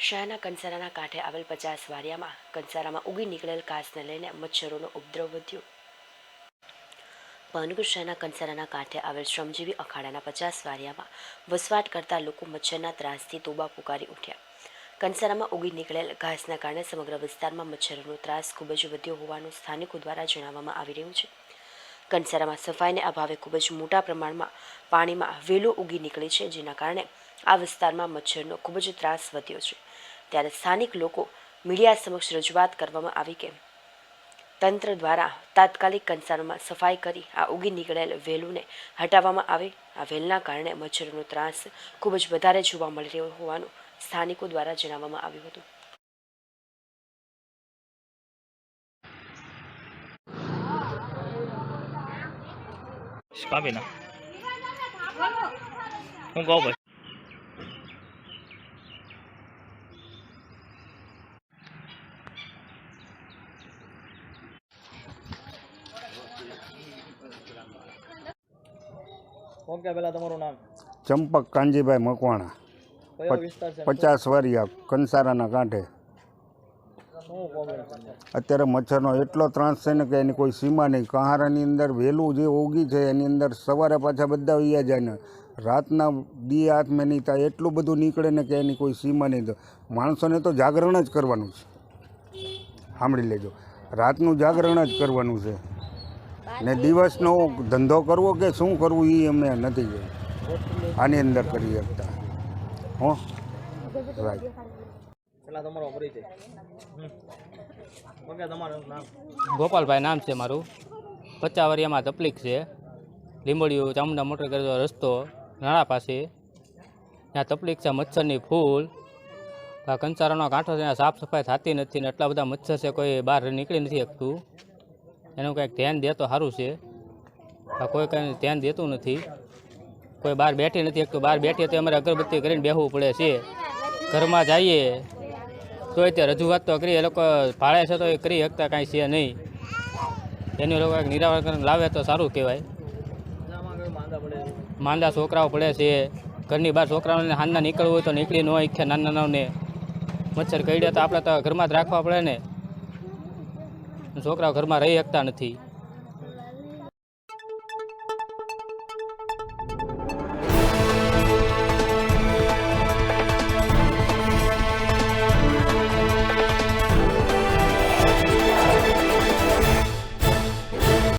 શહેરના કંસારાના કાંઠે આવેલ 50 વારિયામાં કંસારામાં ઉગી નીકળેલ ઘાસને લઈને મચ્છરોનો ઉપદ્રવ વધ્યો. ભાવનગર શહેરના કંસારાના કાંઠે આવેલ શ્રમજીવી અખાડાના 50 વારિયામાં વસવાટ કરતા લોકો મચ્છરના ત્રાસથી તોબા પુકારી ઉઠ્યા. કંસારામાં ઉગી નીકળેલ ઘાસના કારણે સમગ્ર વિસ્તારમાં મચ્છરોનો ત્રાસ ખૂબ જ વધ્યો હોવાનું સ્થાનિકો દ્વારા જણાવવામાં આવી રહ્યું છે. કંસારામાં સફાઈને અભાવે ખૂબ જ મોટા પ્રમાણમાં પાણીમાં વેલો ઉગી નીકળી છે, જેના કારણે આ વિસ્તારમાં મચ્છરનો ખૂબ જ ત્રાસ વધ્યો છે. ત્યારે સ્થાનિક લોકો મીડિયા સમક્ષ રજૂઆત કરવામાં આવી કે તંત્ર દ્વારા તાત્કાલિક કંસારામાં સફાઈ કરી આ ઉગી નીકળેલ વેલુને હટાવવામાં આવે. આ વેલના કારણે મચ્છરોનો ત્રાસ ખૂબ જ વધારે જોવા મળી રહ્યો હોવાનું સ્થાનિકો દ્વારા જણાવવામાં આવ્યું હતું. કાપી ના હું કહું ભાઈ ઓકે, પેલા તમારું નામ? ચંપક કાનજીભાઈ મકવાણા, કયો વિસ્તાર છે? 50 વારિયા કંસારાના કાંઠે. શું પ્રોબ્લેમ છે? અત્યારે મચ્છરનો એટલો ત્રાસ છે ને કે એની કોઈ સીમા નહીં. કહારાની અંદર વહેલું જે ઉગી છે એની અંદર સવારે પાછા બધા વૈયા જાય ને રાતના દી હાથમાં નહીં થાય એટલું બધું નીકળે ને કે એની કોઈ સીમા નહીં. તો માણસોને તો જાગરણ જ કરવાનું છે. સાંભળી લેજો, રાતનું જાગરણ જ કરવાનું છે ને દિવસનો ધંધો કરવો કે શું કરવું એ અમે નથી આની અંદર કરી શકતા. હો રાઈટ. પેલા તમારો પરિચય. ઓકે, તમારું નામ? ગોપાલભાઈ નામ છે મારું. 50 વારિયામાં તકલીફ છે. લીંબડીયું ચામુંડા મોટર કરેલો રસ્તો નાળા પાસે ત્યાં તકલીફ છે. મચ્છરની ફૂલ આ કંસારાનો કાંઠો છે, ત્યાં સાફ સફાઈ થતી નથી ને એટલા બધા મચ્છર છે, કોઈ બહાર નીકળી નથી શકતું. એનું કંઈક ધ્યાન દે તો સારું છે. કોઈ કંઈ ધ્યાન દેતું નથી. કોઈ બહાર બેઠી નથી શકતું. બહાર બેઠીએ તો અમારે અગરબત્તી કરીને બેસવું પડે છે. ઘરમાં જઈએ તો તે રજૂઆત તો કરી, એ લોકો ભાડે છે તો એ કરી શકતા કાંઈ છે નહીં. એનું લોકો કંઈક નિરાકરણ લાવે તો સારું કહેવાય. માંદા છોકરાઓ પડે છે. ઘરની બહાર છોકરાઓને હાલના નીકળવું હોય તો નીકળી ન હોય. નાના નાનાને મચ્છર કરડે તો આપણે તો ઘરમાં જ રાખવા પડે ને. છોકરાઓ ઘરમાં રહી શકતા નથી.